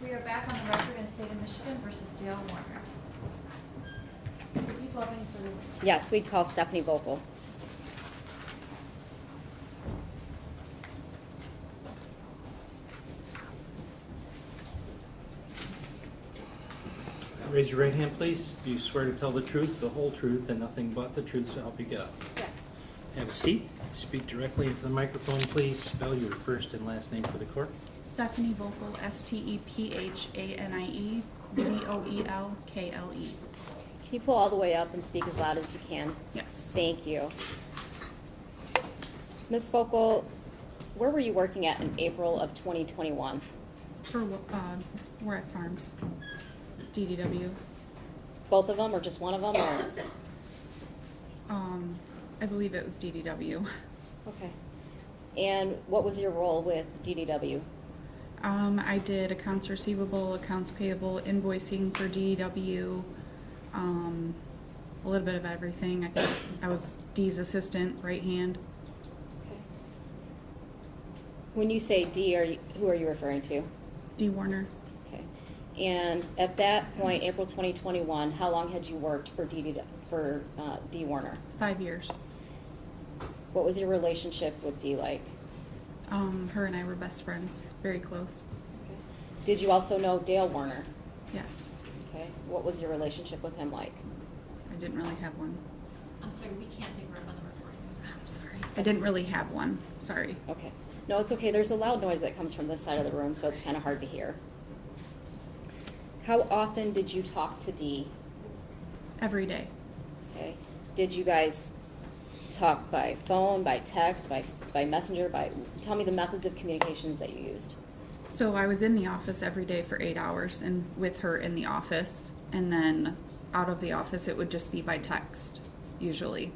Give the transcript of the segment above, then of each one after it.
We are back on the record in State of Michigan versus Dale Warner. Do people have any further witnesses? Yes, we'd call Stephanie Voelkle. Raise your right hand, please. Do you swear to tell the truth, the whole truth, and nothing but the truth, so help you God? Yes. Have a seat. Speak directly into the microphone, please. Spell your first and last name for the court. Stephanie Voelkle, Stephanie, Voelkle. Can you pull all the way up and speak as loud as you can? Yes. Thank you. Ms. Voelkle, where were you working at in April of 2021? For we're at Farms, DDW. Both of them or just one of them? Or? I believe it was DDW. Okay. And what was your role with DDW? I did accounts receivable, accounts payable, invoicing for DDW, a little bit of everything. I think I was Dee's assistant, right hand. Okay. When you say D, who are you referring to? Dee Warner. Okay. And at that point, April 2021, how long had you worked for D Warner? 5 years. What was your relationship with D like? Her and I were best friends, very close. Okay. Did you also know Dale Warner? Yes. Okay. What was your relationship with him like? I didn't really have one. I'm sorry, we can't pick her up on the recording. I'm sorry. I didn't really have one. Sorry. Okay. No, it's okay. There's a loud noise that comes from this side of the room, so it's kind of hard to hear. How often did you talk to Dee? Every day. Okay. Did you guys talk by phone, by text, by messenger, tell me the methods of communications that you used. So I was in the office every day for 8 hours and with her in the office, and then out of the office it would just be by text, usually.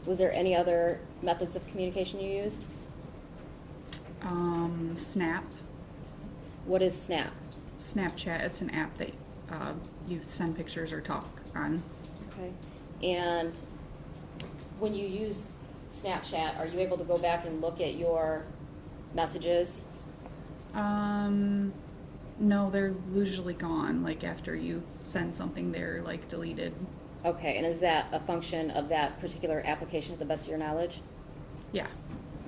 Was there any other methods of communication you used? Snap. What is Snap? Snapchat, it's an app that you send pictures or talk on. Okay. And when you use Snapchat, are you able to go back and look at your messages? No, they're usually gone. Like after you send something, they're like deleted. Okay, and is that a function of that particular application to the best of your knowledge? Yeah.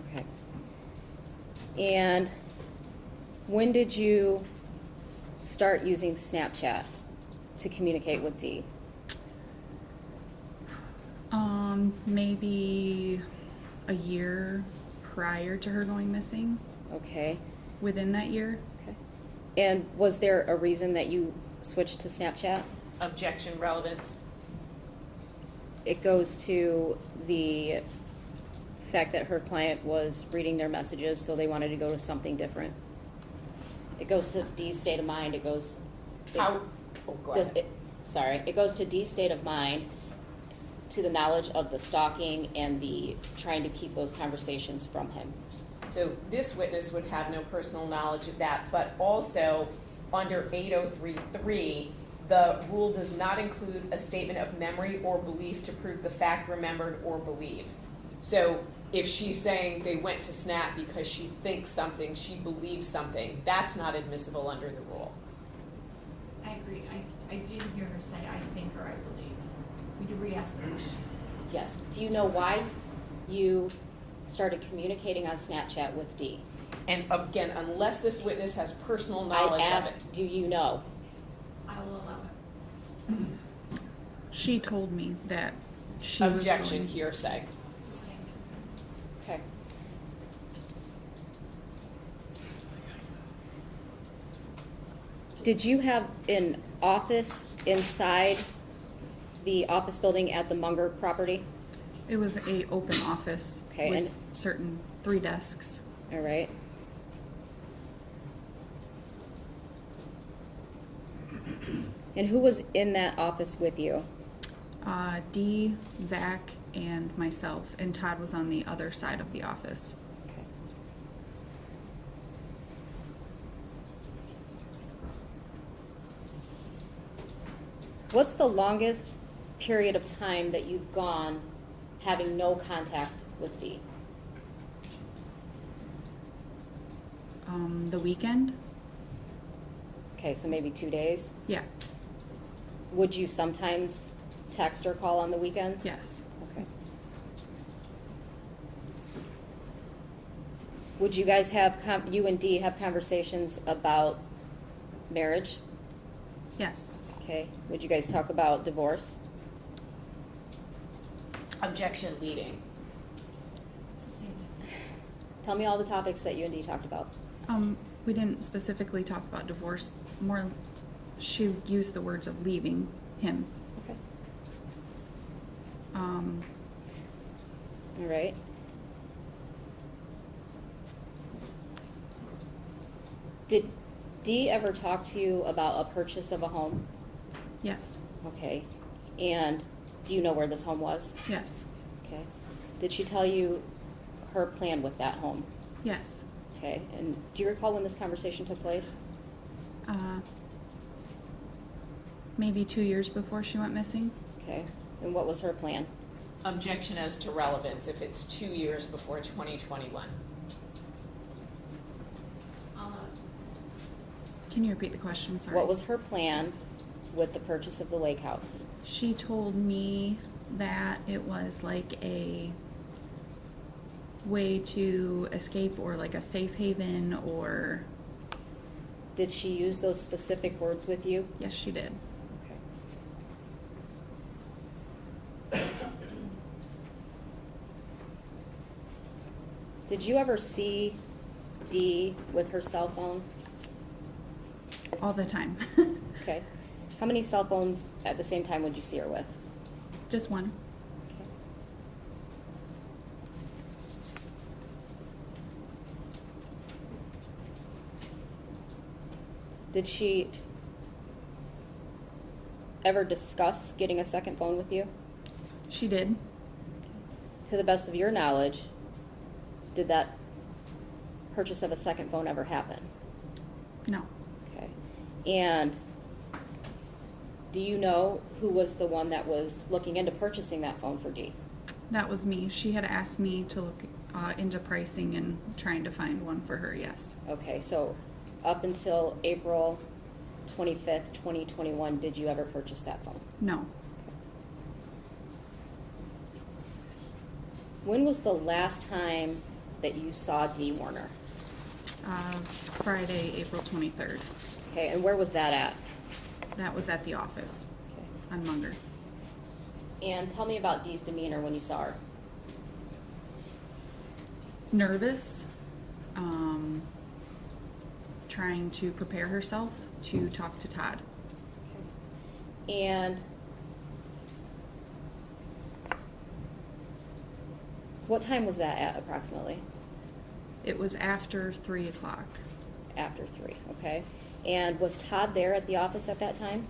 Okay. And when did you start using Snapchat to communicate with Dee? Maybe a year prior to her going missing. Okay. Within that year. Okay. And was there a reason that you switched to Snapchat? Objection, relevance. It goes to the fact that her client was reading their messages, so they wanted to go to something different. It goes to Dee's state of mind. It goes. How? Oh, go ahead. It goes to Dee's state of mind, to the knowledge of the stalking and the trying to keep those conversations from him. So this witness would have no personal knowledge of that, but also under 8033, the rule does not include a statement of memory or belief to prove the fact remembered or believed. So if she's saying they went to Snap because she thinks something, she believes something, that's not admissible under the rule. I agree. I did hear her say, I think or I believe. We do re-ask the question. Yes. Do you know why you started communicating on Snapchat with Dee? And again, unless this witness has personal knowledge I of asked, it. do you know? I will allow it. She told me that she was Objection, going. hearsay. Sustained. Okay. Did you have an office inside the office building at the Munger property? It was a open office Okay, with certain 3 desks. All right. And who was in that office with you? Dee, Zach, and myself, and Todd was on the other side of the office. Okay. What's the longest period of time that you've gone having no contact with Dee? The weekend. Okay, so maybe 2 days? Yeah, Would you sometimes text or call on the weekends? yes. Okay. Would you guys have, you and Dee have conversations about marriage? Yes. Okay. Would you guys talk about divorce? Objection leading. Sustained. Tell me all the topics that you and Dee talked about. We didn't specifically talk about divorce. More, she used the words of leaving him. Okay. All right. Did Dee ever talk to you about a purchase of a home? Yes. Okay. And do you know where this home was? Yes. Okay. Did she tell you her plan with that home? Yes. Okay. And do you recall when this conversation took place? Maybe 2 years before she went missing. Okay. And what was her plan? Objection as to relevance if it's 2 years before 2021. Can you repeat the question? Sorry. What was her plan with the purchase of the lake house? She told me that it was like a way to escape or like a safe haven or, Did she use those specific words with you? yes, she did. Okay. Did you ever see Dee with her cell phone? All the time. Okay. How many cell phones at the same time would you see her with? Just one. Okay. Did she ever discuss getting a second phone with you? She did. To the best of your knowledge, did that purchase of a second phone ever happen? No. Okay. And do you know who was the one that was looking into purchasing that phone for Dee? That was me. She had asked me to look into pricing and trying to find one for her, yes. Okay, so up until April 25th, 2021, did you ever purchase that phone? No. When was the last time that you saw Dee Warner? Friday, April 23rd. Okay, and where was that at? That was at the office Okay. on Munger. And tell me about Dee's demeanor when you saw her. Nervous, trying to prepare herself to talk to Todd. And what time was that at approximately? It was after 3 o'clock. After 3, okay. And was Todd there at the office at that time?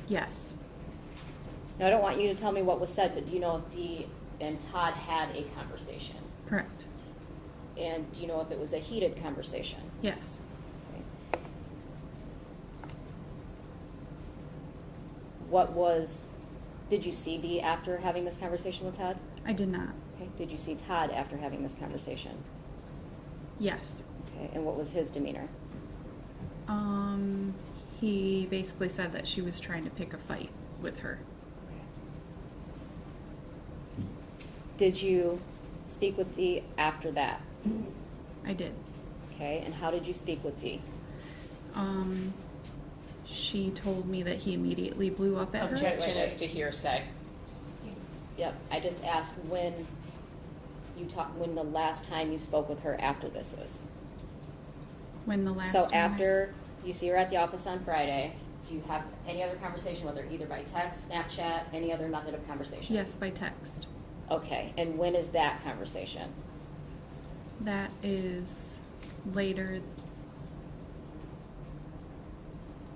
Yes. Now, I don't want you to tell me what was said, but do you know if Dee and Todd had a conversation? Correct. And do you know if it was a heated conversation? Yes. Okay. Did you see Dee after having this conversation with Todd? I did not. Okay. Did you see Todd after having this conversation? Yes. Okay. And what was his demeanor? He basically said that she was trying to pick a fight with her. Okay. Did you speak with Dee after that? I did. Okay. And how did you speak with Dee? She told me that he immediately blew up at her. Objection Wait. as to hearsay. Sustained. Yep. I just asked when the last time you spoke with her after this is. When the last So time after you see her at the office on Friday, do you have any other conversation with her, either by text, Snapchat, any other method of conversation? Yes, by text. Okay, and when is that conversation? That is later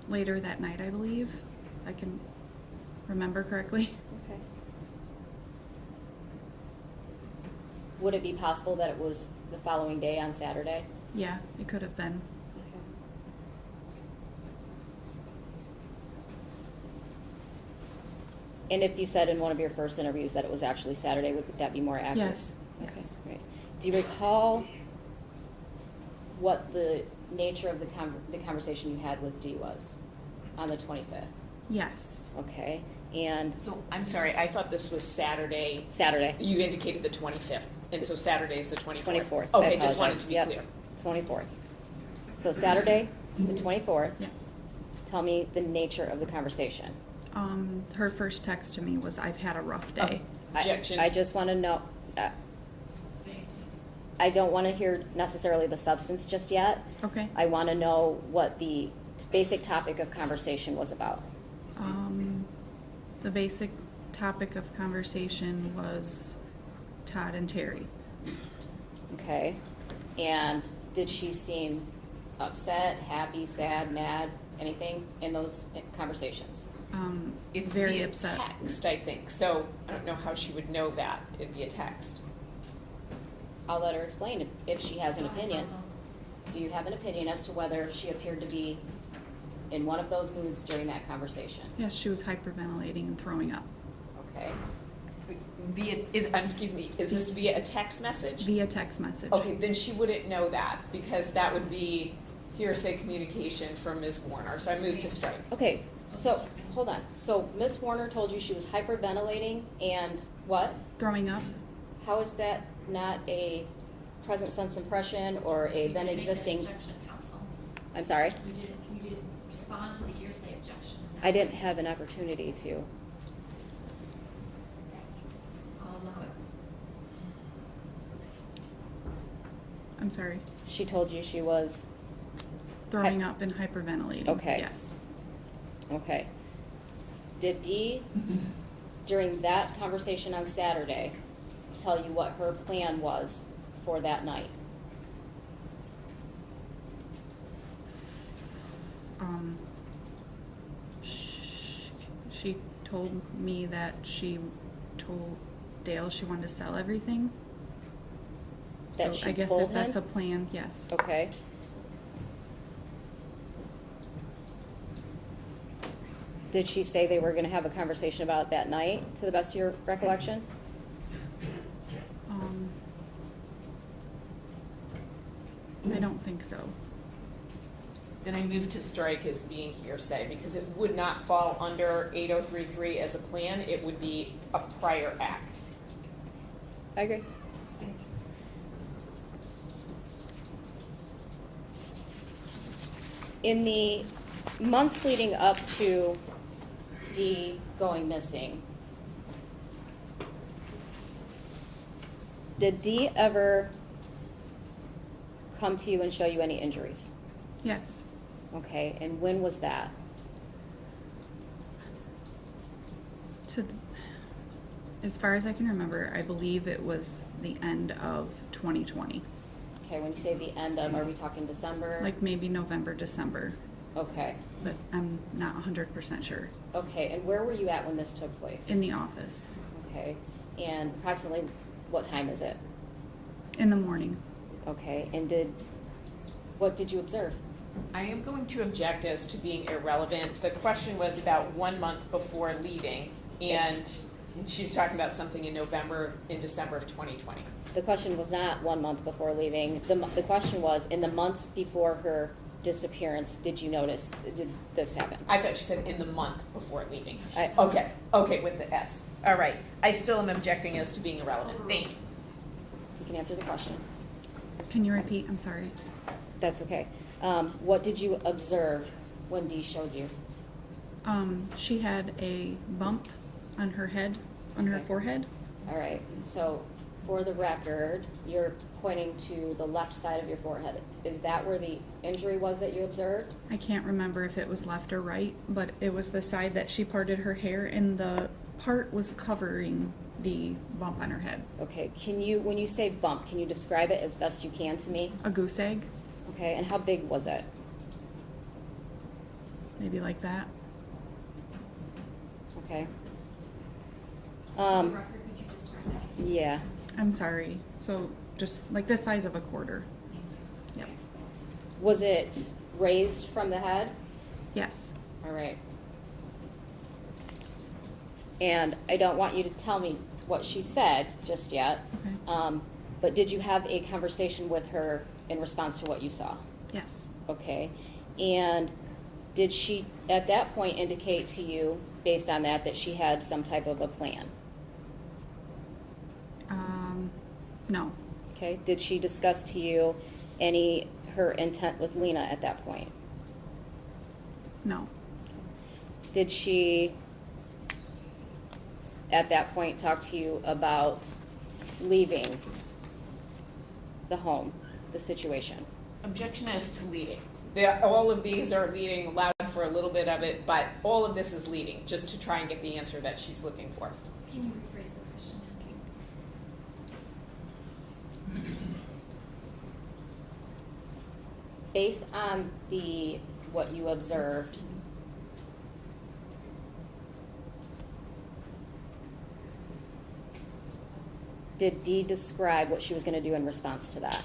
that night, I believe. I can remember correctly. Okay. Would it be possible that it was the following day on Saturday? Yeah, it could have been. Okay. And if you said in one of your first interviews that it was actually Saturday, would that be more accurate? Yes, Okay, yes. great. Do you recall what the nature of the conversation you had with Dee was on the 25th? Yes. Okay, and So, I'm sorry, I thought this was Saturday. Saturday, You indicated the 25th, and so Saturday is the 24th. 24th. I Okay, just wanted apologize. to be Yep. clear. 24th. So Saturday, the 24th, Yes. tell me the nature of the conversation. Her first text to me was, "I've had a rough day." Objection. I just want to know, Sustained. I don't want to hear necessarily the substance just yet. Okay. I want to know what the basic topic of conversation was about. The basic topic of conversation was Todd and Terry. Okay? And did she seem upset, happy, sad, mad, anything in those conversations? It's Very via upset. text, I think, so I don't know how she would know that, it'd be a text. I'll let her explain if she has an Go ahead, opinion. Counsel. Do you have an opinion as to whether she appeared to be in one of those moods during that conversation? Yes, she was hyperventilating and throwing up Okay? Excuse me, is this via a text message? via text message. Okay, then she wouldn't know that, because that would be hearsay communication from Ms. Warner, so I moved to strike. Okay, so, hold on. So Miss Warner told you she was hyperventilating and what? Throwing up. How is that not a present sense impression or a You did then make an existing? objection, counsel. I'm sorry? You did respond to the hearsay objection. I didn't have an opportunity to. I'll allow it. I'm sorry. She told you she was, Throwing up and hyperventilating. Okay. Yes. okay. Did Dee, during that conversation on Saturday, tell you what her plan was for that night? She told me that she told Dale she wanted to sell everything. That So she I guess told if that's a him? plan, yes. Okay. Did she say they were gonna have a conversation about it that night, to the best of your recollection? I don't think so. Then I moved to strike as being hearsay, because it would not fall under 8033 as a plan, it would be a prior act. I agree. Sustained. In the months leading up to Dee going missing, did Dee ever come to you and show you any injuries? Yes. Okay, and when was that? As far as I can remember, I believe it was the end of 2020. Okay, when you say the end of, are we talking December? Like maybe November, December, Okay, but I'm not 100% sure. okay, and where were you at when this took place? In the office. Okay, and approximately what time is it? In the morning. Okay, and what did you observe? I am going to object as to being irrelevant. The question was about 1 month before leaving, and she's talking about something in December of 2020. The question was not 1 month before leaving. The question was, in the months before her disappearance, did this happen? I thought she said in the month before leaving. I- Okay, with the S. All right. I still am objecting as to being irrelevant. Thank you. You can answer the question. Can you repeat? I'm sorry. That's okay. What did you observe when Dee showed you? She had a bump on her head, on her Okay. forehead. All right, so for the record, you're pointing to the left side of your forehead. Is that where the injury was that you observed? I can't remember if it was left or right, but it was the side that she parted her hair, and the part was covering the bump on her head. Okay, when you say bump, can you describe it as best you can to me? A goose egg, Okay, and how big was it? maybe like that. Okay. For the record, could you describe that? Yeah. I'm sorry. So just like the size of a quarter. Thank you. Yep. Was it raised from the head? Yes. All right. And I don't want you to tell me what she said just yet. Okay. But did you have a conversation with her in response to what you saw? Yes. Okay. And did she, at that point, indicate to you, based on that, that she had some type of a plan? No. Okay. Did she discuss to you her intent with Lena at that point? No. Did she, at that point, talk to you about leaving the home, the situation? Objection as to leading. All of these are leading, allowed for a little bit of it, but all of this is leading, just to try and get the answer that she's looking for. Can you rephrase the question, Nancy? Based on what you observed, did Dee describe what she was going to do in response to that?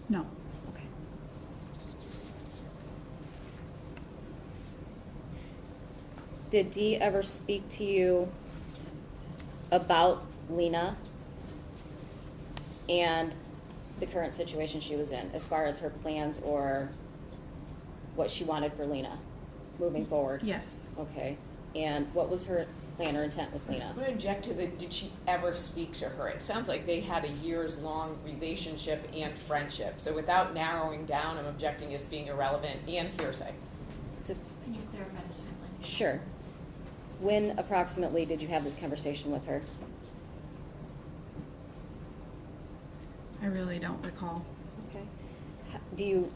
No. Okay. Did Dee ever speak to you about Lena and the current situation she was in, as far as her plans or what she wanted for Lena moving forward? Yes. Okay. And what was her plan or intent with Lena? I'm going to object to did she ever speak to her? It sounds like they had a years-long relationship and friendship. So without narrowing down, I'm objecting as being irrelevant and hearsay. So, Can you clarify the timeline? sure. When approximately did you have this conversation with her? I really don't recall. Okay.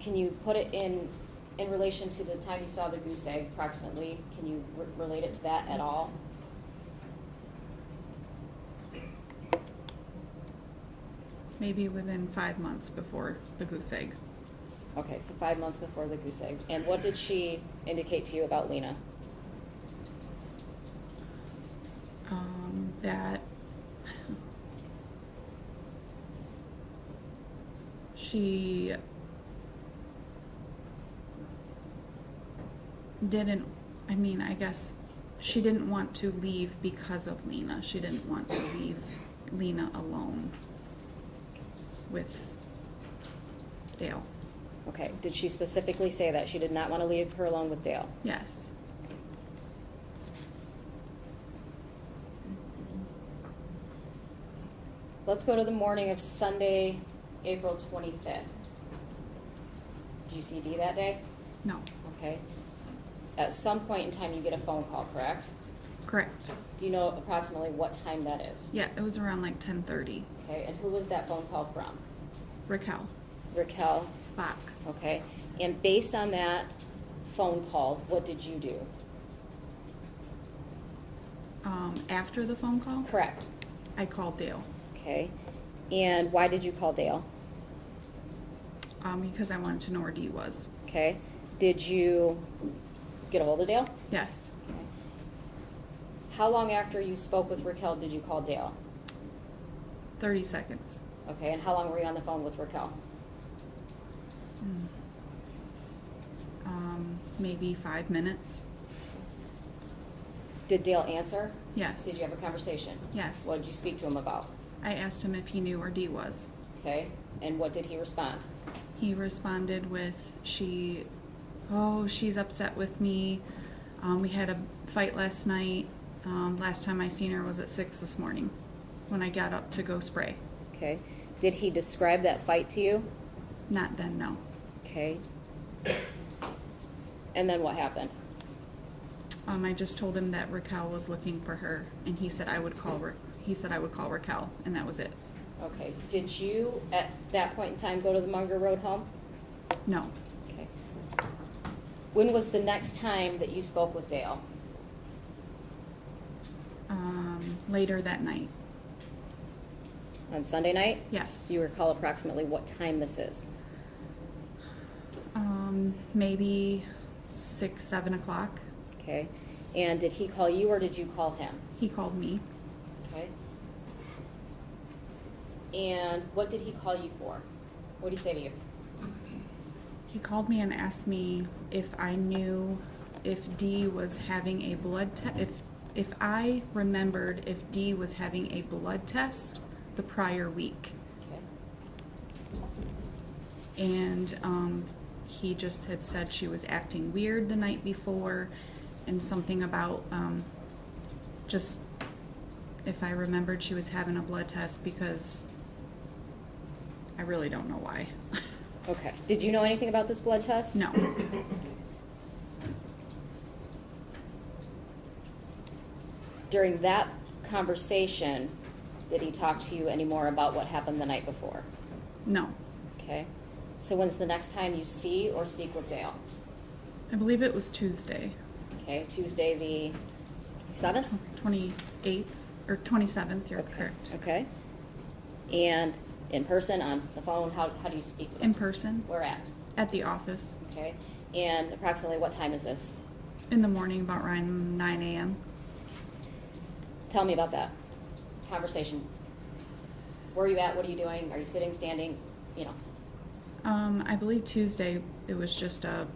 Can you put it in relation to the time you saw the goose egg approximately? Can you relate it to that at all? Maybe within 5 months before the goose egg. Okay, so 5 months before the goose egg. And what did she indicate to you about Lena? That she didn't, I guess she didn't want to leave because of Lena. She didn't want to leave Lena alone with Dale. Okay, did she specifically say that she did not want to leave her alone with Dale? Yes. Let's go to the morning of Sunday, April 25th. Do you see Dee that day? No. Okay. At some point in time, you get a phone call, correct? Correct. Do you know approximately what time that is? Yeah, it was around like 10:30. Okay, and who was that phone call from? Raquel. Raquel. Bach. Okay, and based on that phone call, what did you do? After the phone call, Correct. I called Dale. Okay, and why did you call Dale? Because I wanted to know where Dee was. Okay, did you get a hold of Dale? Yes. Okay. How long after you spoke with Raquel did you call Dale? 30 seconds. Okay, and how long were you on the phone with Raquel? Maybe 5 minutes. Did Dale answer? Yes. Did you have a conversation? Yes. What did you speak to him about? I asked him if he knew where Dee was. Okay, and what did he respond? He responded with, she's upset with me. We had a fight last night. Last time I seen her was at 6 this morning when I got up to go spray. Okay, did he describe that fight to you? Not then, no. Okay. And then what happened? I just told him that Raquel was looking for her, and he said I would call Raquel, and that was it. Okay, did you at that point in time go to the Munger Road home? No. Okay. When was the next time that you spoke with Dale? Later that night. On Sunday night? Yes. Do you recall approximately what time this is? Maybe 6, 7 o'clock. Okay, and did he call you or did you call him? He called me. Okay. And what did he call you for? What did he say to you? He called me and asked me if I knew if Dee was having a blood test, if I remembered if Dee was having a blood test the prior week. Okay. and he just had said she was acting weird the night before, and something about just, if I remembered, she was having a blood test, because I really don't know why. Okay. Did you know anything about this blood test? No. During that conversation, did he talk to you anymore about what happened the night before? No. Okay. So when's the next time you see or speak with Dale? I believe it was Tuesday, Okay, Tuesday the 7th? 28th, or 27th, you're Okay. correct. Okay. And in person, on the phone, how do you speak with him? In person, Where at? at the office, Okay. And approximately what time is this? in the morning, about around 9 a.m. Tell me about that conversation. Where are you at? What are you doing? Are you sitting, standing? You know. I believe Tuesday, it was just a,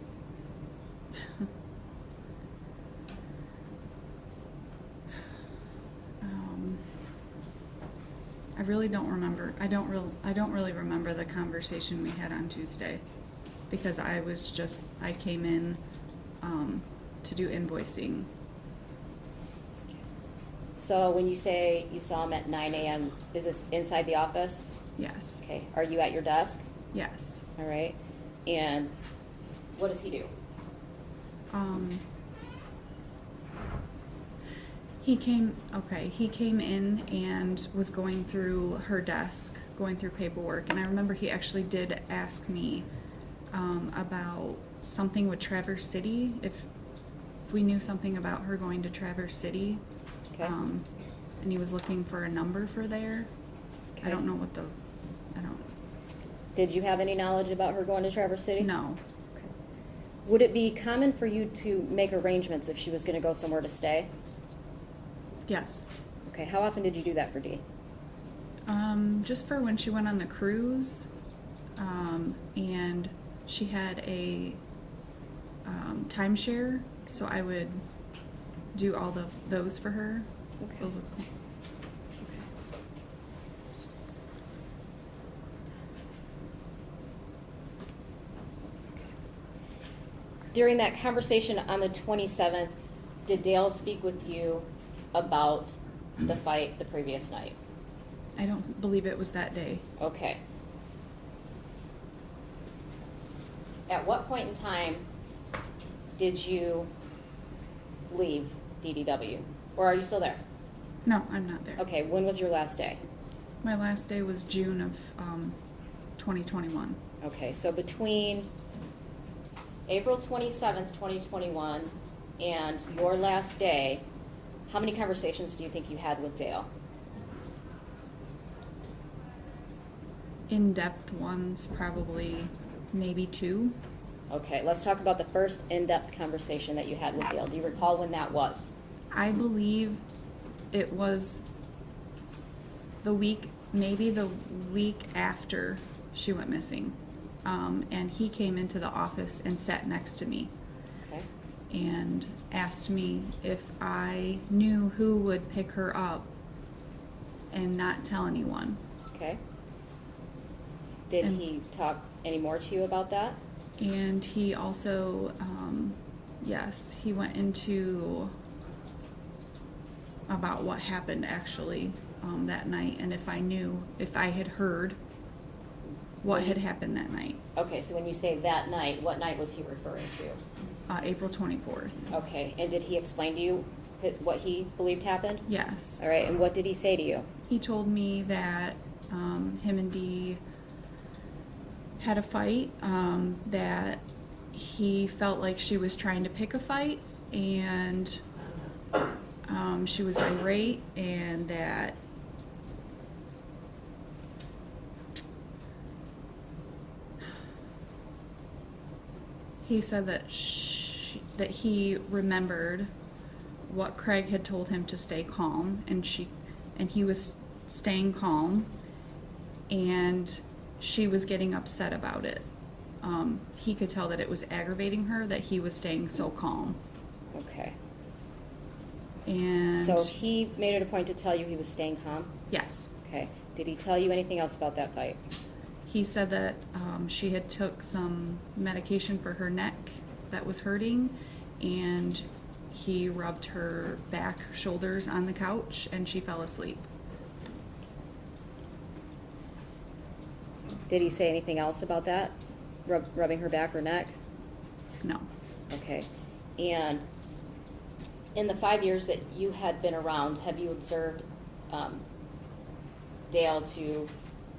I really don't remember. I don't really remember the conversation we had on Tuesday, because I came in to do invoicing. So when you say you saw him at 9 a.m., is this inside the office? Yes. Okay. Are you at your desk? Yes. All right. And what does he do? He came in and was going through her desk, going through paperwork, and I remember he actually did ask me about something with Traverse City, if we knew something about her going to Traverse City. Okay. And he was looking for a number for there. Okay. I don't know Did you have any knowledge about her going to Traverse City? no. Okay. Would it be common for you to make arrangements if she was going to go somewhere to stay? Yes. Okay. How often did you do that for Dee? Just for when she went on the cruise, and she had a timeshare, so I would do all those for her. Okay. Those, During that conversation on the 27th, did Dale speak with you about the fight the previous night? I don't believe it was that day. Okay. At what point in time did you leave DDW? Or are you still there? No, I'm not there. Okay, when was your last day? My last day was June of 2021. Okay, so between April 27th, 2021 and your last day, how many conversations do you think you had with Dale? In-depth ones, probably maybe 2. Okay, let's talk about the first in-depth conversation that you had with Dale. Do you recall when that was? I believe it was maybe the week after she went missing. And he came into the office and sat next to me Okay. and asked me if I knew who would pick her up and not tell anyone. Okay. Did And- he talk any more to you about that? And he also, yes, he went into about what happened actually that night, and if I had heard what had happened that night, Okay, so when you say that night, what night was he referring to? April 24th. Okay, and did he explain to you what he believed happened? Yes. All right, and what did he say to you? He told me that him and Dee had a fight, that he felt like she was trying to pick a fight, and she was irate, and that he said that that he remembered what Craig had told him to stay calm, and he was staying calm, and she was getting upset about it. He could tell that it was aggravating her that he was staying so calm. Okay. And So he made it a point to tell you he was staying calm? yes, Okay. Did he tell you anything else about that fight? He said that she had took some medication for her neck that was hurting, and he rubbed her back, shoulders on the couch, and she fell asleep. Did he say anything else about that? Rubbing her back or neck? No. Okay. And in the 5 years that you had been around, have you observed Dale to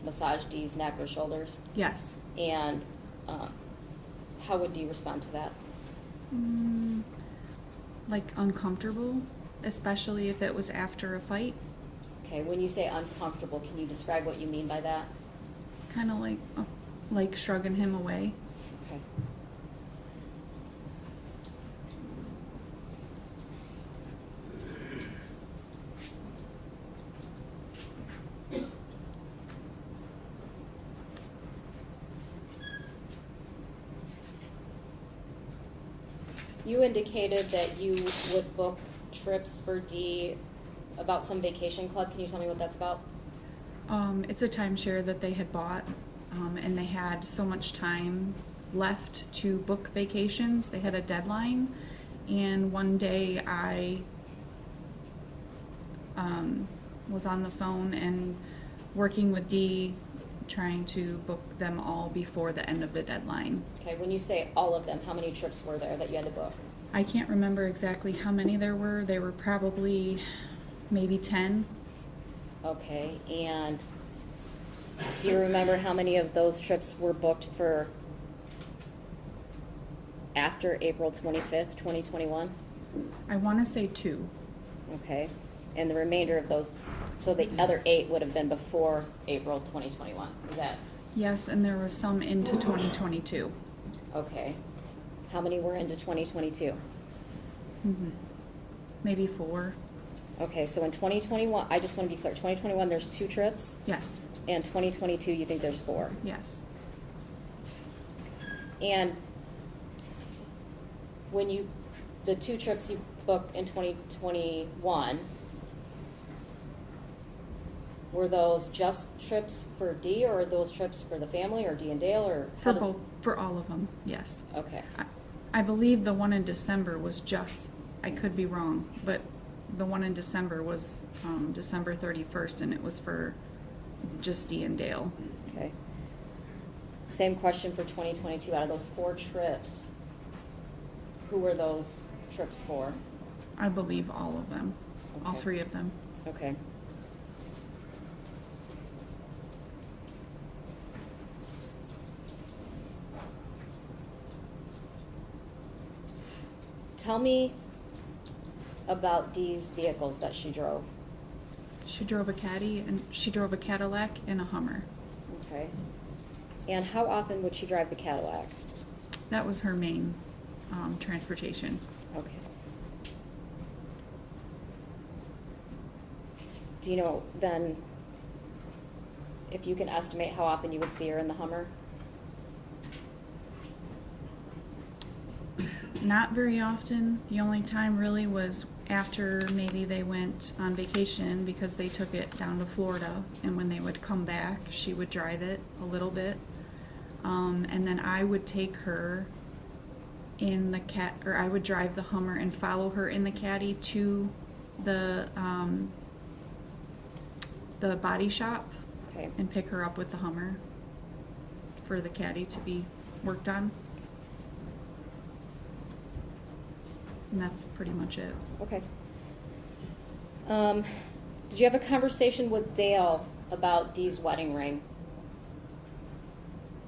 massage Dee's neck or shoulders? Yes. And how would Dee respond to that? Like uncomfortable, especially if it was after a fight. Okay, when you say uncomfortable, can you describe what you mean by that? Kind of like shrugging him away. Okay. You indicated that you would book trips for Dee about some vacation club. Can you tell me what that's about? It's a timeshare that they had bought, and they had so much time left to book vacations. They had a deadline, and one day I was on the phone and working with Dee, trying to book them all before the end of the deadline. Okay, when you say all of them, how many trips were there that you had to book? I can't remember exactly how many there were. There were probably maybe 10. Okay, and do you remember how many of those trips were booked for after April 25th, 2021? I want to say 2. Okay, and the remainder of those, so the other 8 would have been before April 2021, is that? Yes, and there was some into 2022. Okay. How many were into 2022? Maybe 4. Okay, so in 2021, I just want to be clear, 2021 there's 2 trips, Yes, and 2022 you think there's 4. yes. And when you, the 2 trips you booked in 2021, were those just trips for Dee, or are those trips for the family, or Dee and Dale, or? For how did- both, for all of them, yes. Okay, I believe the one in December was just, I could be wrong, but the one in December was December 31st, and it was for just Dee and Dale. okay. Same question for 2022, out of those 4 trips, who were those trips for? I believe all of them, all Okay. 3 of them. Okay. Tell me about Dee's vehicles that she drove. She drove a Caddy, and she drove a Cadillac and a Hummer. Okay. And how often would she drive the Cadillac? That was her main transportation. Okay. Do you know then, if you can estimate how often you would see her in the Hummer? Not very often. The only time really was after maybe they went on vacation, because they took it down to Florida, and when they would come back, she would drive it a little bit. And then I would take her in the I would drive the Hummer and follow her in the Caddy to the body shop Okay. and pick her up with the Hummer for the Caddy to be worked on. And that's pretty much it. Okay. Did you have a conversation with Dale about Dee's wedding ring?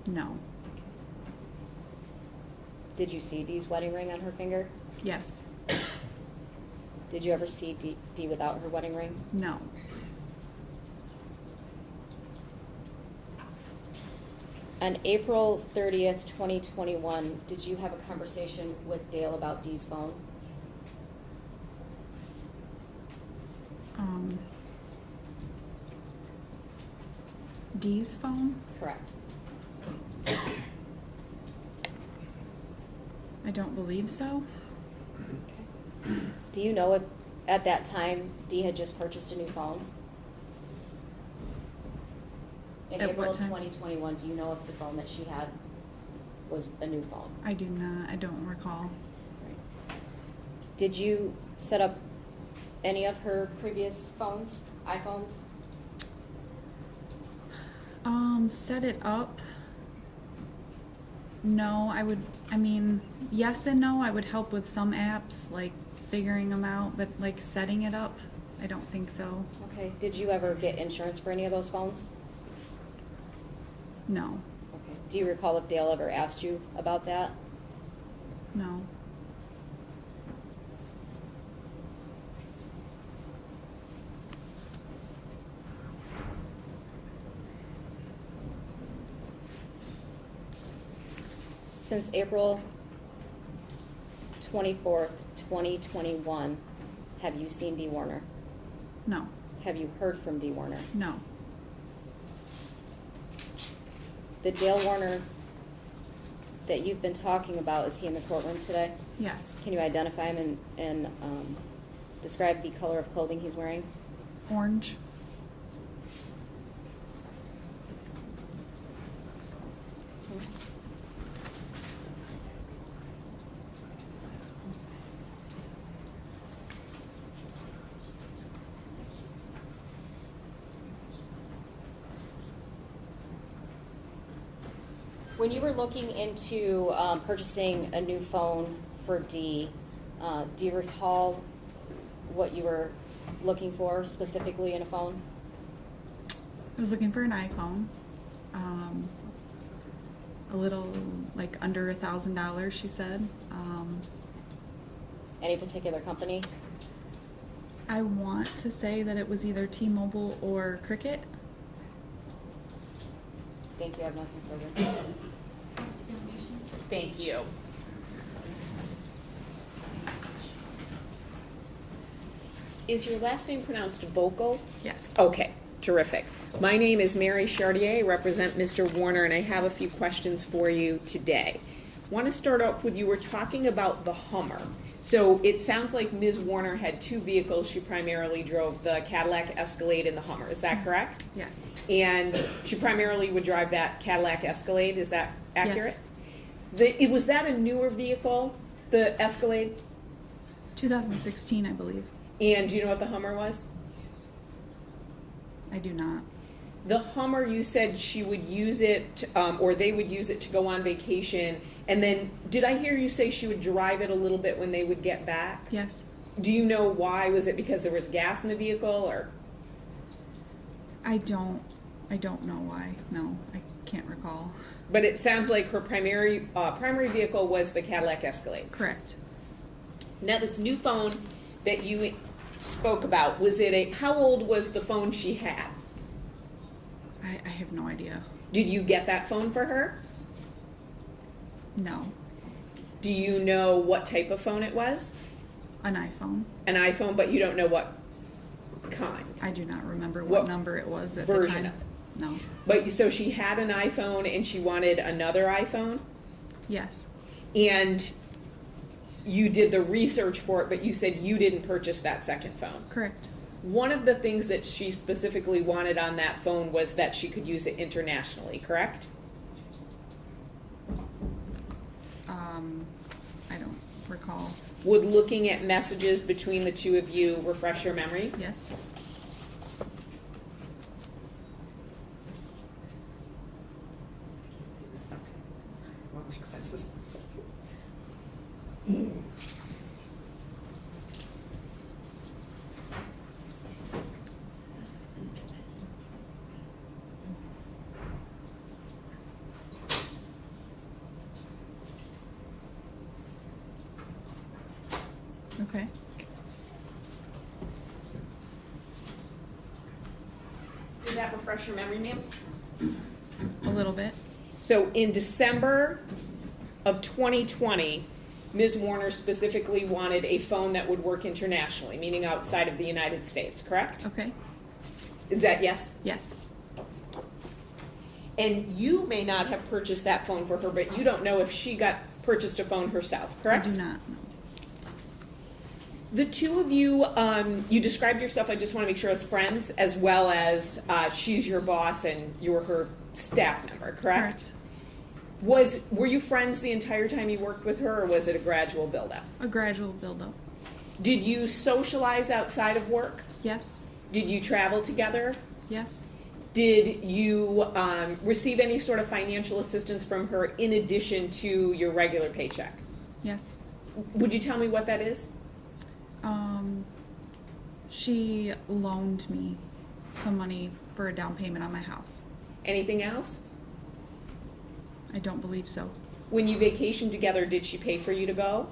No. Did you see Dee's wedding ring on her finger? Yes. Did you ever see Dee without her wedding ring? No. On April 30th, 2021, did you have a conversation with Dale about Dee's phone? Dee's phone? Correct. I don't believe so. Do you know if at that time Dee had just purchased a new phone? In At April what of time? 2021, do you know if the phone that she had was a new phone? I do not, I don't recall. Did you set up any of her previous phones, iPhones? Set it up. No, yes and no. I would help with some apps, like figuring them out, but like setting it up, I don't think so. Okay. Did you ever get insurance for any of those phones? No, Okay. Do you recall if Dale ever asked you about that? no. Since April 24th, 2021, have you seen Dee Warner? No, Have you heard from Dee Warner? no. The Dale Warner that you've been talking about, is he in the courtroom today? Yes. Can you identify him and describe the color of clothing he's wearing? Orange. When you were looking into purchasing a new phone for Dee, do you recall what you were looking for specifically in a phone? I was looking for an iPhone. A little, like under $1,000, she said. Any particular company? I want to say that it was either T-Mobile or Cricket. Thank you, I have nothing further. Cross-examination? Thank you. Is your last name pronounced Voelkle? Yes. Okay, terrific. My name is Mary Chartier. I represent Mr. Warner, and I have a few questions for you today. Want to start off with, you were talking about the Hummer. So it sounds like Ms. Warner had two vehicles. She primarily drove the Cadillac Escalade and the Hummer. Is that correct? Yes. And she primarily would drive that Cadillac Escalade. Is that accurate? Yes. Was that a newer vehicle, the Escalade? 2016, I believe. And do you know what the Hummer was? I do not. The Hummer, you said she would use it, or they would use it to go on vacation. And then, did I hear you say she would drive it a little bit when they would get back? Yes. Do you know why? Was it because there was gas in the vehicle, or? I don't know why. No, I can't recall. But it sounds like her primary vehicle was the Cadillac Escalade. Correct. Now, this new phone that you spoke about, how old was the phone she had? I have no idea. Did you get that phone for her? No. Do you know what type of phone it was? An iPhone. An iPhone, but you don't know what kind. I do not remember What what number it was at version the of time. it? No. But so she had an iPhone and she wanted another iPhone, Yes. and you did the research for it, but you said you didn't purchase that second phone. Correct. One of the things that she specifically wanted on that phone was that she could use it internationally, correct? I don't recall. Would looking at messages between the two of you refresh your memory? Yes. I want my glasses. Okay. Did that refresh your memory, ma'am? A little bit. So in December of 2020, Ms. Warner specifically wanted a phone that would work internationally, meaning outside of the United States, correct? Okay. Is that yes? Yes. And you may not have purchased that phone for her, but you don't know if she purchased a phone herself, correct? I do not know. The two of you, you described yourself, I just want to make sure, as friends, as well as she's your boss and you're her staff member, correct? Were you friends the entire time you worked with her, or was it a gradual build-up? A gradual build-up. Did you socialize outside of work? Yes. Did you travel together? Yes. Did you receive any sort of financial assistance from her in addition to your regular paycheck? Yes. Would you tell me what that is? She loaned me some money for a down payment on my house. Anything else? I don't believe so. When you vacationed together, did she pay for you to go?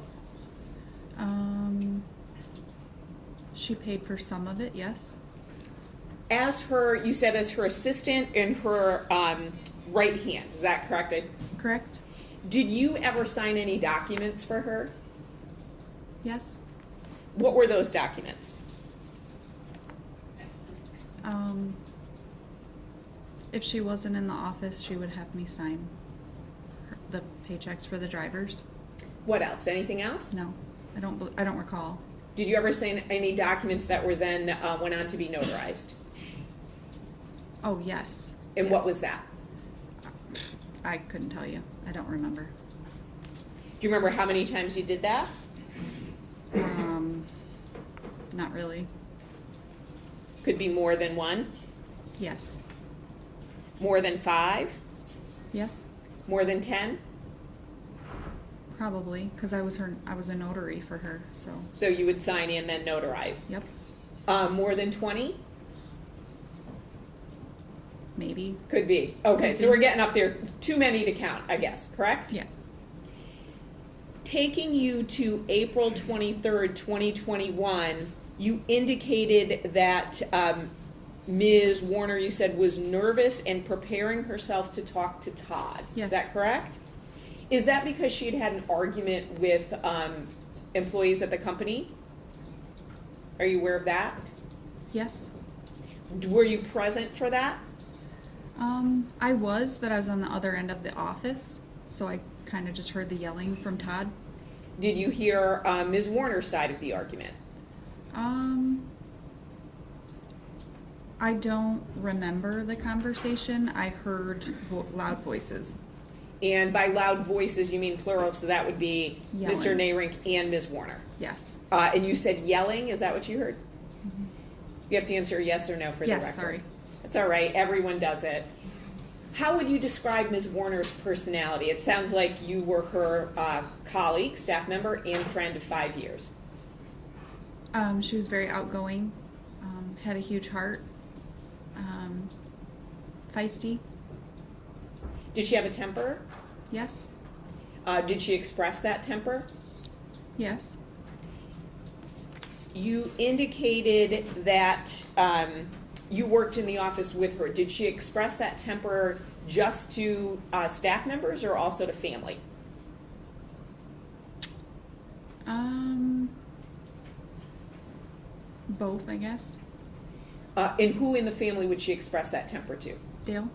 She paid for some of it, yes. As her, you said as her assistant and her right hand, is that correct? Correct? Did you ever sign any documents for her? Yes. What were those documents? If she wasn't in the office, she would have me sign the paychecks for the drivers. What else? Anything else? No, I don't recall. Did you ever sign any documents that were then went on to be notarized? Oh, yes. And what Yes. was that? I couldn't tell you. I don't remember. Do you remember how many times you did that? Not really. Could be more than one, Yes. more than 5, Yes. more than 10. Probably, because I was a notary for her, so. So you would sign in, then notarize. Yep. More than 20? Maybe. Could be. Okay, so we're getting up there. Too many to count, I guess, correct? Yeah. Taking you to April 23rd, 2021, you indicated that Ms. Warner, you said, was nervous and preparing herself to talk to Todd. Yes. Is that correct? Is that because she had an argument with employees at the company? Are you aware of that? Yes. Were you present for that? I was, but I was on the other end of the office, so I kind of just heard the yelling from Todd. Did you hear Ms. Warner's side of the argument? I don't remember the conversation. I heard loud voices. And by loud voices, you mean plural, so that would be Yelling. Mr. Nayrink and Ms. Warner. Yes. And you said yelling, is that what you heard? You have to answer yes or no for the record. Yes, sorry. That's all right, everyone does it. How would you describe Ms. Warner's personality? It sounds like you were her colleague, staff member, and friend of 5 years. She was very outgoing, had a huge heart, feisty. Did she have a temper? Yes. Did she express that temper? Yes. You indicated that you worked in the office with her. Did she express that temper just to staff members or also to family? Both, I guess. And who in the family would she express that temper to? Dale?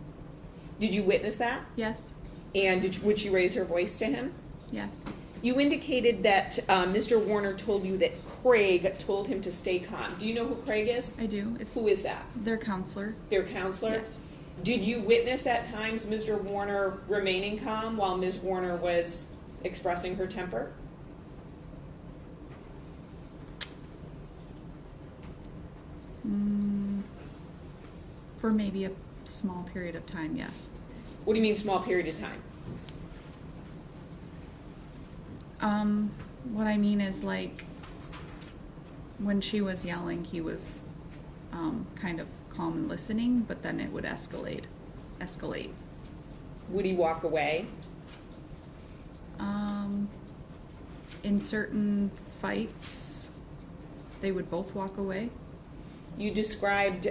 Did you witness that? Yes. And would she raise her voice to him? Yes. You indicated that Mr. Warner told you that Craig told him to stay calm. Do you know who Craig is? I do. It's Who is that? their counselor. Their counselor? Yes. Did you witness at times Mr. Warner remaining calm while Ms. Warner was expressing her temper? For maybe a small period of time, yes. What do you mean small period of time? What I mean is, like, when she was yelling, he was kind of calm and listening, but then it would escalate. Would he walk away? In certain fights, they would both walk away. You described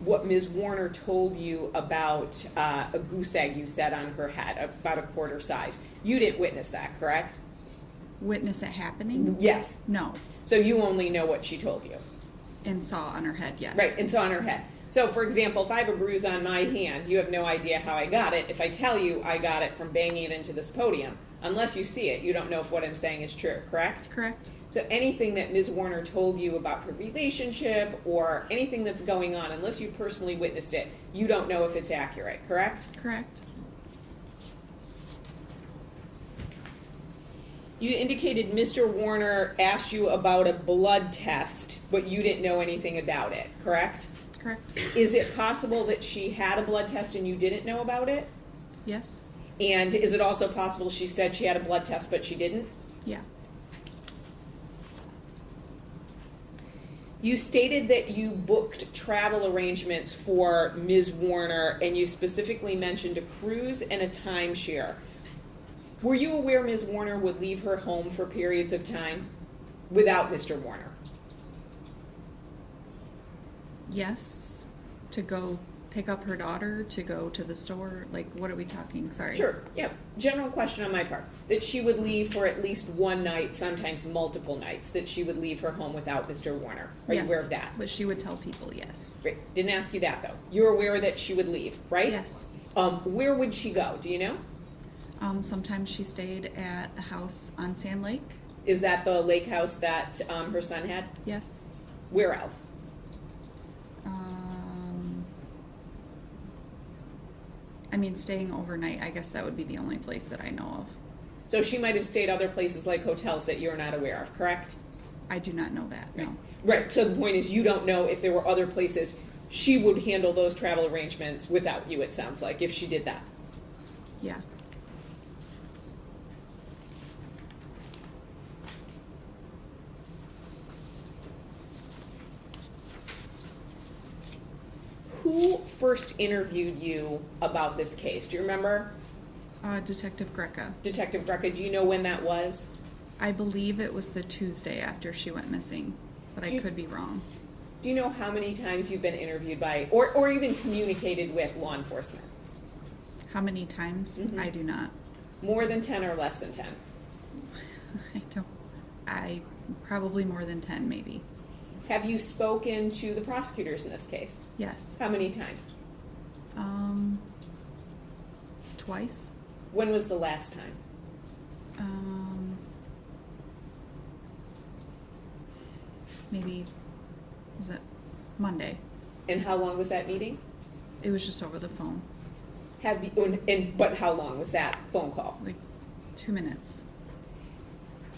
what Ms. Warner told you about a goose egg you set on her head, about a quarter size. You didn't witness that, correct? Witness it happening? Yes. No. So you only know what she told you. And saw on her head, yes. Right, and saw on her head. So, for example, if I have a bruise on my hand, you have no idea how I got it. If I tell you I got it from banging it into this podium, unless you see it, you don't know if what I'm saying is true, correct? Correct. So anything that Ms. Warner told you about her relationship or anything that's going on, unless you personally witnessed it, you don't know if it's accurate, correct? Correct. You indicated Mr. Warner asked you about a blood test, but you didn't know anything about it, correct? Correct. Is it possible that she had a blood test and you didn't know about it? Yes. And is it also possible she said she had a blood test but she didn't? Yeah. You stated that you booked travel arrangements for Ms. Warner and you specifically mentioned a cruise and a timeshare. Were you aware Ms. Warner would leave her home for periods of time without Mr. Warner? Yes. To go pick up her daughter, to go to the store. Like, what are we talking? Sorry. Sure, yeah. General question on my part. That she would leave for at least one night, sometimes multiple nights, that she would leave her home without Mr. Warner. Are you Yes, aware of that? But she would tell people, yes. Great. Didn't ask you that, though. You're aware that she would leave, right? Yes. Where would she go? Do you know? Sometimes she stayed at the house on Sand Lake. Is that the lake house that her son had? Yes. Where else? I mean, staying overnight, I guess that would be the only place that I know of. So she might have stayed other places like hotels that you're not aware of, correct? I do not know that, no. Right. So the point is you don't know if there were other places. She would handle those travel arrangements without you, it sounds like, if she did that. Yeah. Who first interviewed you about this case? Do you remember? Detective Greca. Detective Greca, do you know when that was? I believe it was the Tuesday after she went missing, but I Do you- could be wrong. Do you know how many times you've been interviewed by, or even communicated with law enforcement? How many times? Mhm. I do not. More than 10 or less than 10? I probably more than 10 maybe. Have you spoken to the prosecutors in this case? Yes. How many times? Twice. When was the last time? Maybe, was it Monday? And how long was that meeting? It was just over the phone, Have you, but how long was that phone call? like 2 minutes.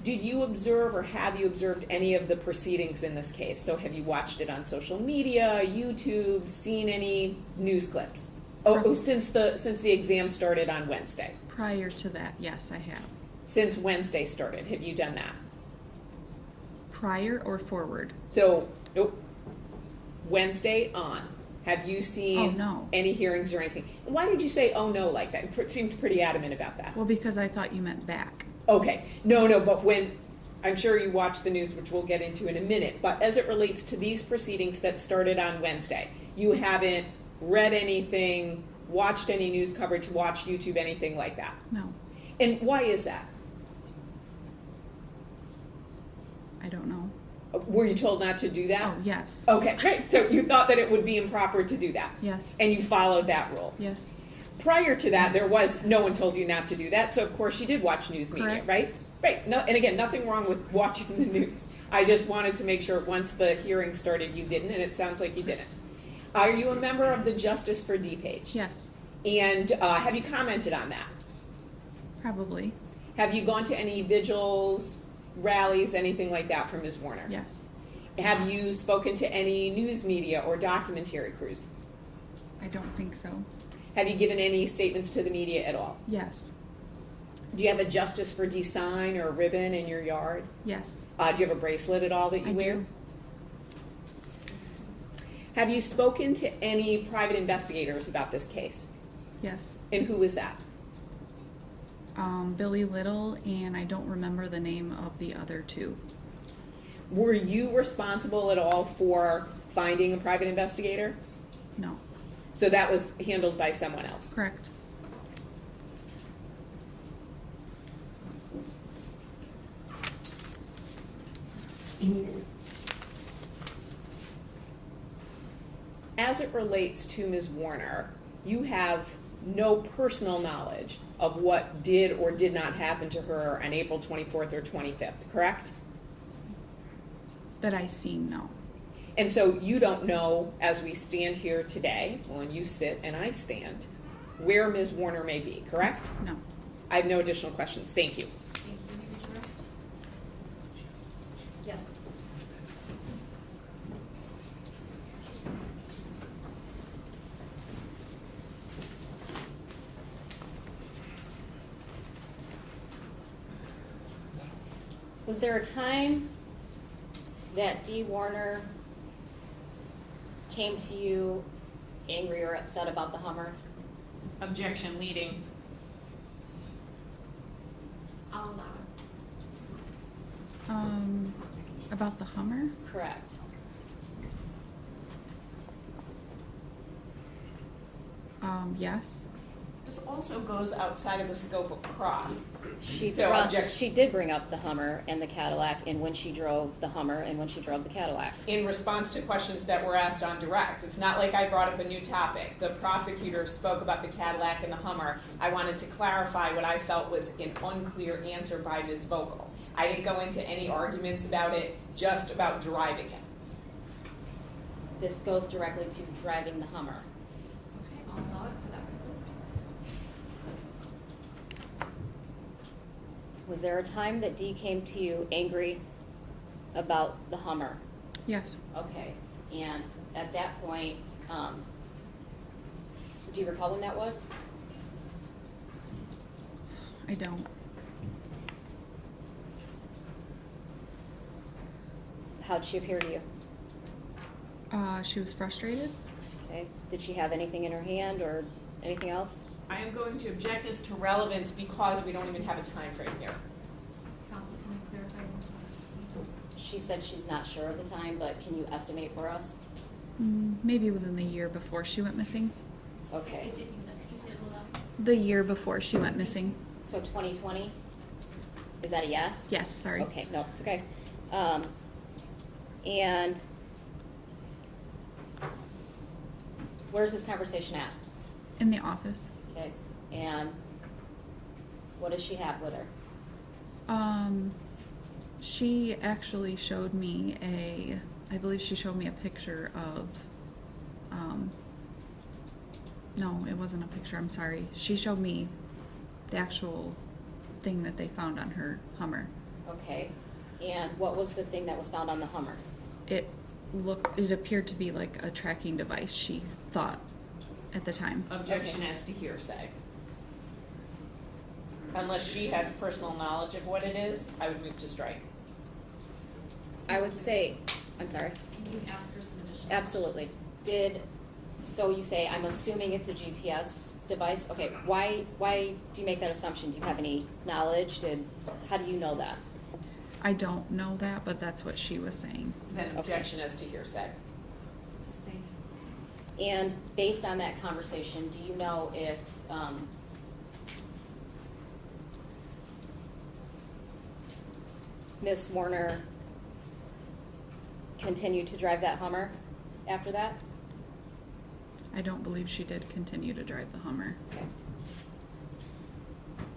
Did you observe or have you observed any of the proceedings in this case? So have you watched it on social media, YouTube, seen any news clips? Since the exam started on Wednesday. Prior to that, yes, I have. Since Wednesday started, have you done that? Prior or forward? So, Wednesday on. Have you seen Oh, no. any hearings or anything? Why did you say, oh no, like that? You seemed pretty adamant about that. Well, because I thought you meant back. Okay, no, but when, I'm sure you watched the news, which we'll get into in a minute, but as it relates to these proceedings that started on Wednesday, you haven't read anything, watched any news coverage, watched YouTube, anything like that? No, And why is that? I don't know. Were you told not to do that? Oh, yes. Okay, great. So you thought that it would be improper to do that? Yes. And you followed that rule? Yes. Prior to that, no one told you not to do that, so of course you did watch news media, Correct. right? Right. No, and again, nothing wrong with watching the news. I just wanted to make sure once the hearing started you didn't, and it sounds like you didn't. Are you a member of the Justice for D page? Yes, And have you commented on that? probably. Have you gone to any vigils, rallies, anything like that for Ms. Warner? Yes. Have you spoken to any news media or documentary crews? I don't think so. Have you given any statements to the media at all? Yes. Do you have a Justice for D sign or a ribbon in your yard? Yes. Do you have a bracelet at all that you I wear? do. Have you spoken to any private investigators about this case? Yes. And who was that? Billy Little, and I don't remember the name of the other two. Were you responsible at all for finding a private investigator? No. So that was handled by someone else. Correct. as it relates to Ms. Warner, you have no personal knowledge of what did or did not happen to her on April 24th or 25th, correct? That I seen, no. And so you don't know, as we stand here today, when you sit and I stand, where Ms. Warner may be, correct? No. I have no additional questions. Thank you. Thank you, Ms. Rivera. Yes. Was there a time that Dee Warner came to you angry or upset about the Hummer? Objection leading. I'll allow it. About the Hummer? Correct. Yes. This also goes outside of the scope of cross. She So object- she did bring up the Hummer and the Cadillac, and when she drove the Hummer and when she drove the Cadillac. In response to questions that were asked on direct. It's not like I brought up a new topic. The prosecutor spoke about the Cadillac and the Hummer. I wanted to clarify what I felt was an unclear answer by Ms. Voelkle. I didn't go into any arguments about it, just about driving it. This goes directly to driving the Hummer. Okay, I'll allow it for that purpose. Was there a time that Dee came to you angry about the Hummer? Yes. Okay, and at that point, do you recall when that was? I don't. How'd she appear to you? She was frustrated. Okay, did she have anything in her hand or anything else? I am going to object as to relevance because we don't even have a time frame here. Counsel, can I clarify one more? She said she's not sure of the time, but can you estimate for us? Maybe within the year before she went missing. Okay, Continue then, just say it aloud. The year before she went missing. so 2020? Is that a yes? Yes, sorry. Okay, no, it's okay. And where's this conversation at? In the office. Okay, and what does she have with her? She actually showed me I believe she showed me a picture of, no, it wasn't a picture, I'm sorry. She showed me the actual thing that they found on her Hummer. Okay, and what was the thing that was found on the Hummer? It appeared to be like a tracking device, she thought at the time. Objection Okay. as to hearsay. Unless she has personal knowledge of what it is, I would move to strike. I would say, I'm sorry, Can you ask her some additional? absolutely. So you say, I'm assuming it's a GPS device? Okay, why do you make that assumption? Do you have any knowledge? How do you know that? I don't know that, but that's what she was saying. Then Okay. objection as to hearsay. Sustained. And based on that conversation, do you know if, Miss Warner continued to drive that Hummer after that? I don't believe she did continue to drive the Hummer. Okay.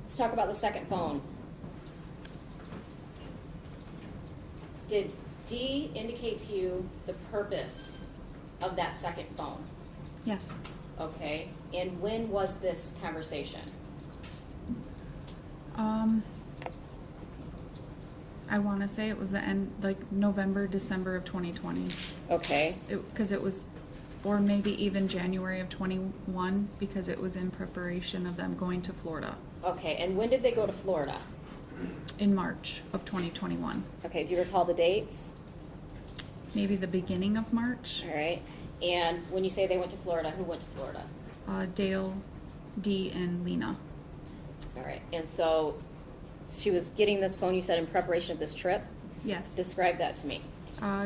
Let's talk about the second phone. Did Dee indicate to you the purpose of that second phone? Yes. Okay, and when was this conversation? I want to say it was the end, like November, December of 2020. Okay, Because it was, or maybe even January of 21, because it was in preparation of them going to Florida okay, and when did they go to Florida? in March of 2021. Okay, do you recall the dates? Maybe the beginning of March. All right, and when you say they went to Florida, who went to Florida? Dale, Dee, and Lena. All right, and so she was getting this phone, you said, in preparation of this trip? Yes. Describe that to me.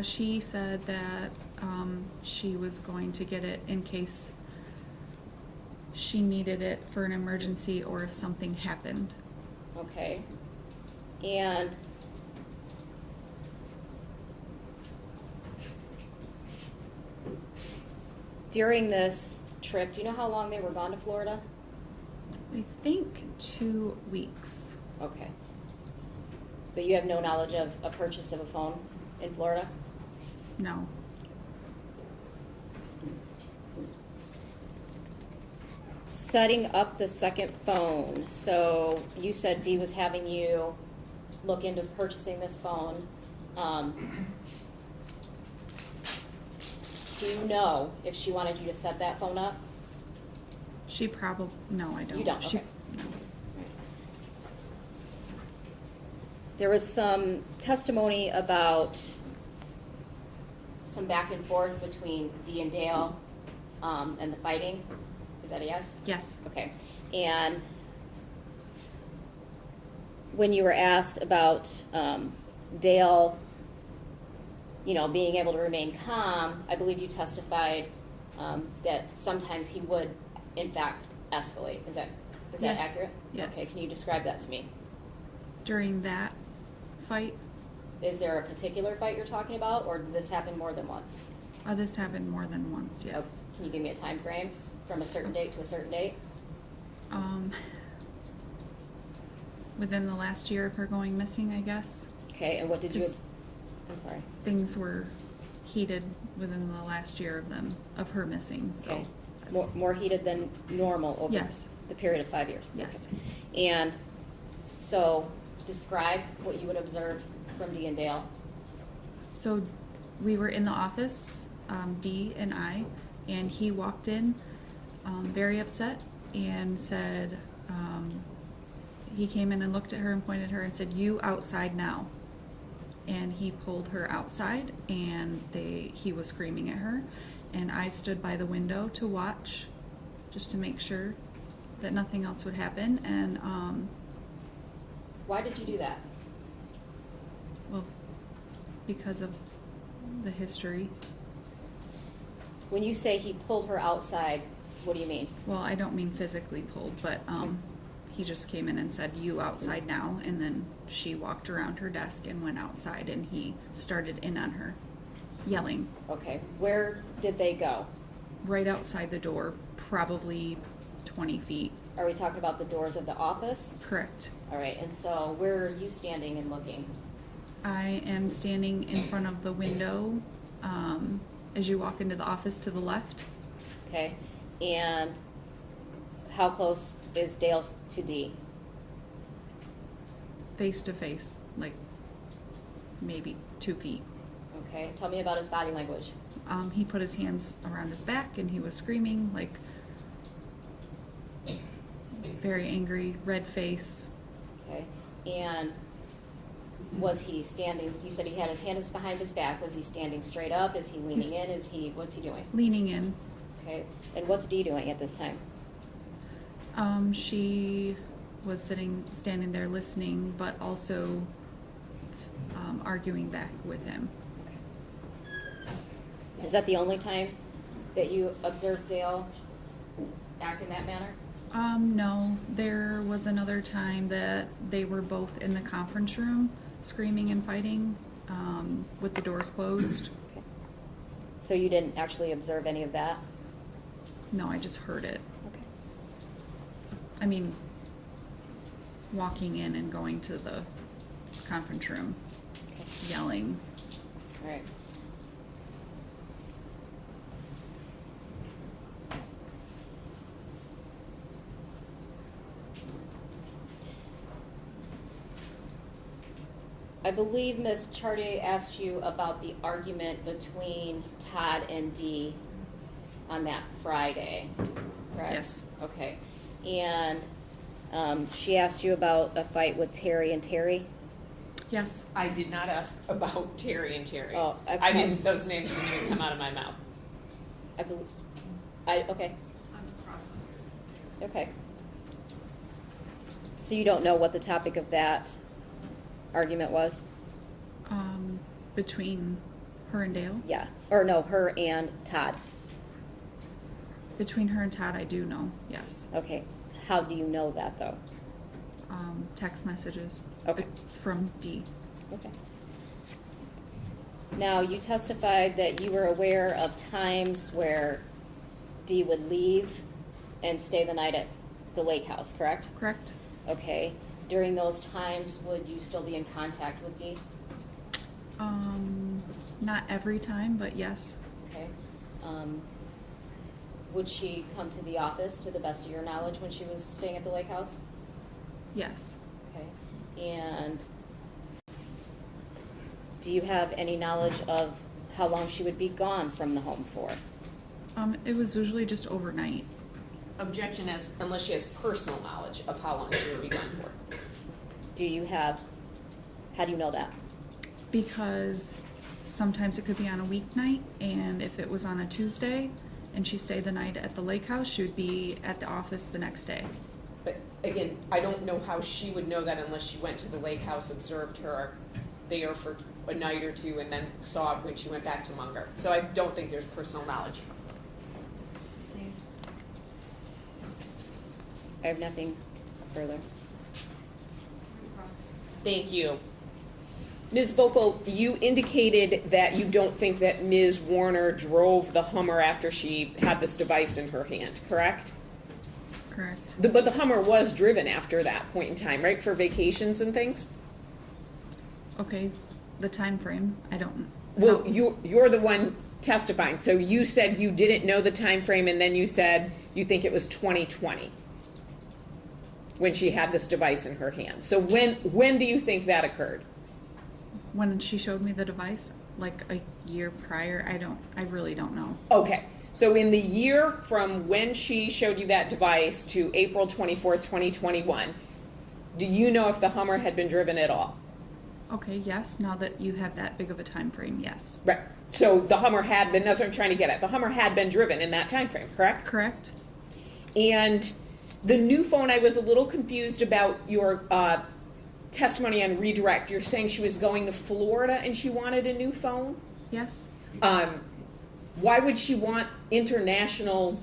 She said that she was going to get it in case she needed it for an emergency or if something happened. Okay, and During this trip, do you know how long they were gone to Florida? I think 2 weeks. Okay. But you have no knowledge of a purchase of a phone in Florida? No. Setting up the second phone. So you said Dee was having you look into purchasing this phone. Do you know if she wanted you to set that phone up? She probably, no, I don't. You don't, She- okay. no. There was some testimony about some back and forth between Dee and Dale, and the fighting. Is that a yes? Yes. Okay. And when you were asked about Dale, being able to remain calm, I believe you testified that sometimes he would, in fact, escalate. Is that Yes. accurate? Yes. Okay. Can you describe that to me? During that fight, Is there a particular fight you're talking about, or did this happen more than once? this happened more than once, yes. Can you give me a time frame from a certain date to a certain date? Within the last year of her going missing, I guess. Okay, and what did you? Just- I'm sorry. Things were heated within the last year of her missing, so. Okay, more heated than normal over Yes. the period of 5 years. Yes. Okay. And so, describe what you would observe from Dee and Dale. So we were in the office, Dee and I, and he walked in very upset and said, he came in and looked at her and pointed at her and said, "You outside now." And he pulled her outside, and he was screaming at her. And I stood by the window to watch, just to make sure that nothing else would happen. And, Why did you do that? well, because of the history. When you say he pulled her outside, what do you mean? Well, I don't mean physically pulled, but he just came in and said, "You outside now," and then she walked around her desk and went outside, and he started in on her, yelling Okay, where did they go? right outside the door, probably 20 feet. Are we talking about the doors of the office? Correct. All right, and so where are you standing and looking? I am standing in front of the window as you walk into the office to the left. Okay, and how close is Dale to Dee? Face to face, like maybe 2 feet. Okay, tell me about his body language. He put his hands around his back and he was screaming, like very angry, red face. Okay, and was he standing, you said he had his hands behind his back, was he standing straight up, is he leaning He's- in, what's he doing? Leaning in. Okay, and what's Dee doing at this time? She was standing there listening, but also arguing back with him. Is that the only time that you observed Dale act in that manner? No, there was another time that they were both in the conference room, screaming and fighting, with the doors closed. Okay. So you didn't actually observe any of that? No, I just heard it. Okay. I mean, walking in and going to the conference room, yelling. All right. I believe Ms. Chartier asked you about the argument between Todd and Dee on that Friday, correct? Yes. Okay. And she asked you about a fight with Terry and Terry? Yes. I did not ask about Terry and Terry. Oh, I didn't, those names didn't even come out of my mouth. I believe, okay, I'm crossing. okay. So you don't know what the topic of that argument was? Between her and Dale? Yeah, or no, her and Todd. Between her and Todd, I do know, yes. Okay, how do you know that though? Text messages. Okay. From Dee. Okay. Now, you testified that you were aware of times where Dee would leave and stay the night at the lake house, correct? Correct? Okay. During those times, would you still be in contact with Dee? Not every time, but yes. Okay. Would she come to the office, to the best of your knowledge, when she was staying at the lake house? Yes. Okay. And do you have any knowledge of how long she would be gone from the home for? It was usually just overnight. Objection as, unless she has personal knowledge of how long she would be gone for. Do you have, how do you know that? Because sometimes it could be on a weeknight, and if it was on a Tuesday and she stayed the night at the lake house, she would be at the office the next day. But again, I don't know how she would know that unless she went to the lake house, observed her there for a night or two, and then saw when she went back to Munger. So I don't think there's personal knowledge. Sustained. I have nothing further. Cross. Thank you. Ms. Voelkle, you indicated that you don't think that Ms. Warner drove the Hummer after she had this device in her hand, correct? Correct. But the Hummer was driven after that point in time, right, for vacations and things? Okay, the time frame, I don't. Well, how- you're the one testifying, so you said you didn't know the time frame, and then you said you think it was 2020 when she had this device in her hand. So when do you think that occurred? When she showed me the device, like a year prior, I really don't know. Okay, so in the year from when she showed you that device to April 24th, 2021, do you know if the Hummer had been driven at all? Okay, yes, now that you have that big of a time frame, yes. Right. So the Hummer had been, that's what I'm trying to get at. The Hummer had been driven in that time frame, correct? Correct? And the new phone, I was a little confused about your testimony on redirect. You're saying she was going to Florida and she wanted a new phone? Yes? Why would she want an international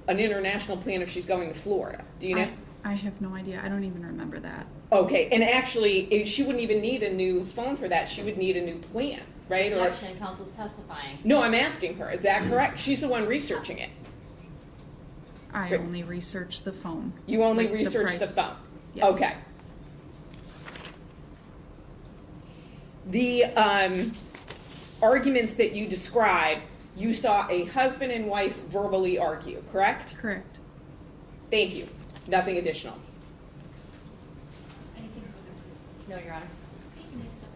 plan if she's going to Florida? Do you know? I have no idea. I don't even remember that. Okay, and actually, she wouldn't even need a new phone for that. She would need a new plan, right? Or Objection, counsel's testifying. no, I'm asking her. Is that correct? She's the one researching it. I Great. only researched the phone. You only Like the researched the price. phone. Yes. Okay. The arguments that you described, you saw a husband and wife verbally argue, correct? Correct. Thank you. Nothing additional. Anything further, please? No, Your Honor. Okay, you may step